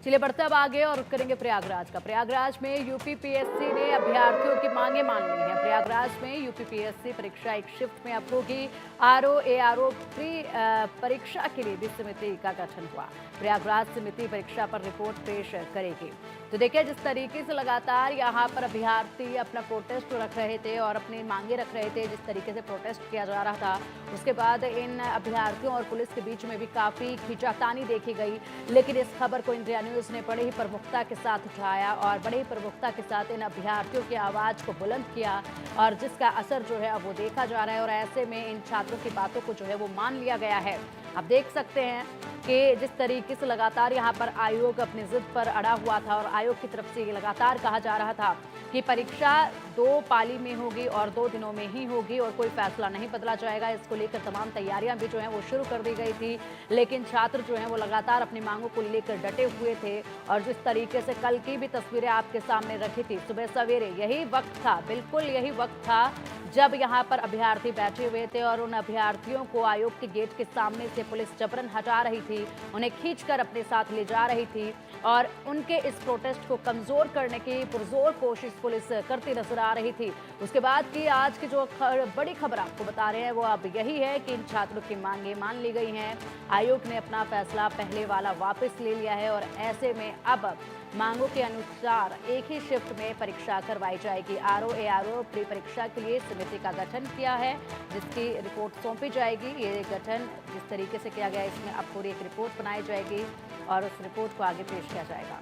चलिए बढ़ते अब आगे और रुक करेंगे प्रयागराज का। प्रयागराज में यूपीपीएससी ने अभ्यर्थियों की मांगे मान ली हैं। प्रयागराज में यूपीपीएससी परीक्षा एक शिफ्ट में अब होगी। आरओ एआरओ प्री परीक्षा के लिए भी समिति का गठन हुआ। प्रयागराज समिति परीक्षा पर रिपोर्ट पेश करेगी। तो देखिए, जिस तरीके से लगातार यहाँ पर अभ्यर्थी अपना प्रोटेस्ट रख रहे थे और अपनी मांगे रख रहे थे, जिस तरीके से प्रोटेस्ट किया जा रहा था, उसके बाद इन अभ्यर्थियों और पुलिस के बीच में भी काफ़ी खींचातानी देखी गई। लेकिन इस खबर को इंडिया न्यूज़ ने बड़े ही प्रमुखता के साथ उठाया और बड़े ही प्रमुखता के साथ इन अभ्यर्थियों की आवाज़ को बुलंद किया, और जिसका असर जो है अब वो देखा जा रहा है। और ऐसे में इन छात्रों की बातों को जो है वो मान लिया गया है। आप देख सकते हैं कि जिस तरीके से लगातार यहाँ पर आयोग अपनी जिद पर अड़ा हुआ था, और आयोग की तरफ से ये लगातार कहा जा रहा था कि परीक्षा 2 पाली में होगी और 2 दिनों में ही होगी और कोई फैसला नहीं बदला जाएगा। इसको लेकर तमाम तैयारियां भी जो हैं वो शुरू कर दी गई थी। लेकिन छात्र जो हैं वो लगातार अपनी मांगों को लेकर डटे हुए थे, और जिस तरीके से कल की भी तस्वीरें आपके सामने रखी थी, सुबह सवेरे यही वक्त था, बिल्कुल यही वक्त था जब यहाँ पर अभ्यर्थी बैठे हुए थे और उन अभ्यर्थियों को आयोग के गेट के सामने से पुलिस जबरन हटा रही थी, उन्हें खींचकर अपने साथ ले जा रही थी, और उनके इस प्रोटेस्ट को कमजोर करने की पुरजोर कोशिश पुलिस करती नजर आ रही थी। उसके बाद की आज की जो बड़ी खबर आपको बता रहे हैं वो अब यही है कि इन छात्रों की मांगे मान ली गई हैं। आयोग ने अपना फैसला पहले वाला वापस ले लिया है, और ऐसे में अब मांगों के अनुसार एक ही शिफ्ट में परीक्षा करवाई जाएगी। आरओ एआरओ प्री परीक्षा के लिए समिति का गठन किया है, जिसकी रिपोर्ट सौंपी जाएगी। ये गठन जिस तरीके से किया गया, इसमें अब पूरी एक रिपोर्ट बनाई जाएगी और उस रिपोर्ट को आगे पेश किया जाएगा।